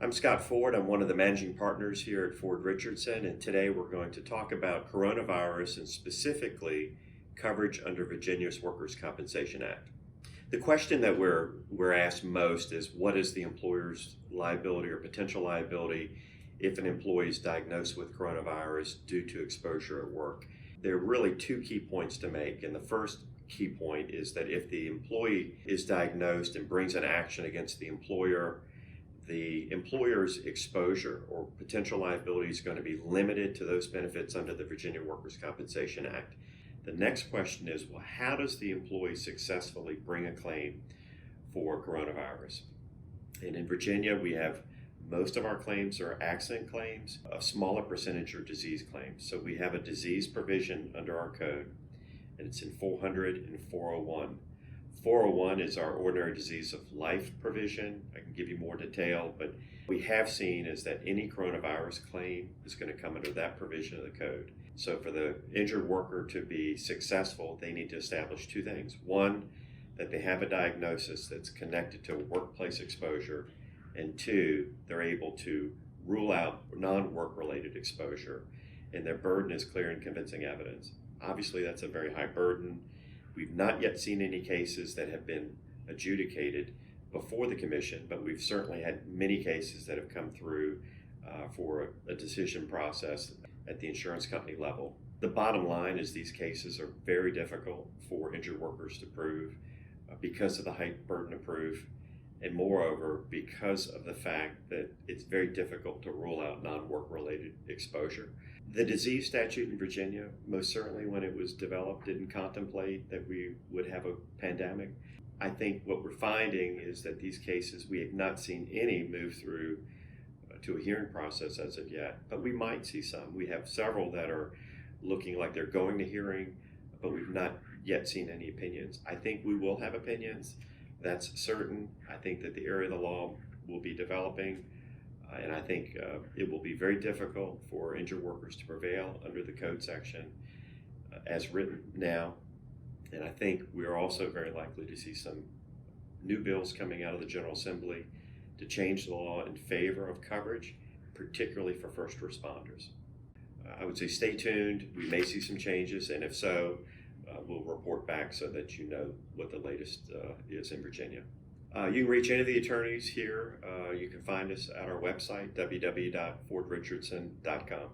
I'm Scott Ford. I'm one of the managing partners here at Ford Richardson, and today we're going to talk about coronavirus and specifically coverage under Virginia's Workers' Compensation Act. The question that we're asked most is, what is the employer's liability or potential liability if an employee is diagnosed with coronavirus due to exposure at work? There are really two key points to make, and the first key point is that if the employee is diagnosed and brings an action against the employer's exposure or potential liability is going to be limited to those benefits under the Virginia Workers' Compensation Act. The next question is, well, how does the employee successfully bring a claim for coronavirus? And in Virginia, we have most of our claims are accident claims, a smaller percentage are disease claims. So we have a disease provision under our code, and it's in 400 and 401. 401 is our ordinary disease of life provision. I can give you more detail, but we have seen is that any coronavirus claim is going to come under that provision of the code. So for the injured worker to be successful, they need to establish two things. One, that they have a diagnosis that's connected to workplace exposure, and two, they're able to rule out non-work related exposure, and their burden is clear and convincing evidence. Obviously, that's a very high burden. We've not yet seen any cases that have been adjudicated before the commission, but we've certainly had many cases that have come through for a decision process at the insurance company level. The bottom line is these cases are very difficult for injured workers to prove because of the high burden of proof, and moreover, because of the fact that it's very difficult to rule out non-work related exposure. The disease statute in Virginia, most certainly when it was developed, didn't contemplate that we would have a pandemic. I think what we're finding is that these cases, we have not seen any move through to a hearing process as of yet, but we might see some. We have several that are looking like they're going to hearing, but we've not yet seen any opinions. I think we will have opinions, that's certain. I think that the area of the law will be developing. And I think it will be very difficult for injured workers to prevail under the code section as written now. And I think we're also very likely to see some new bills coming out of the General Assembly to change the law in favor of coverage, particularly for first responders. I would say stay tuned. We may see some changes, and if so, we'll report back so that you know what the latest is in Virginia. You can reach any of the attorneys here. You can find us at our website, www.fordrichardson.com.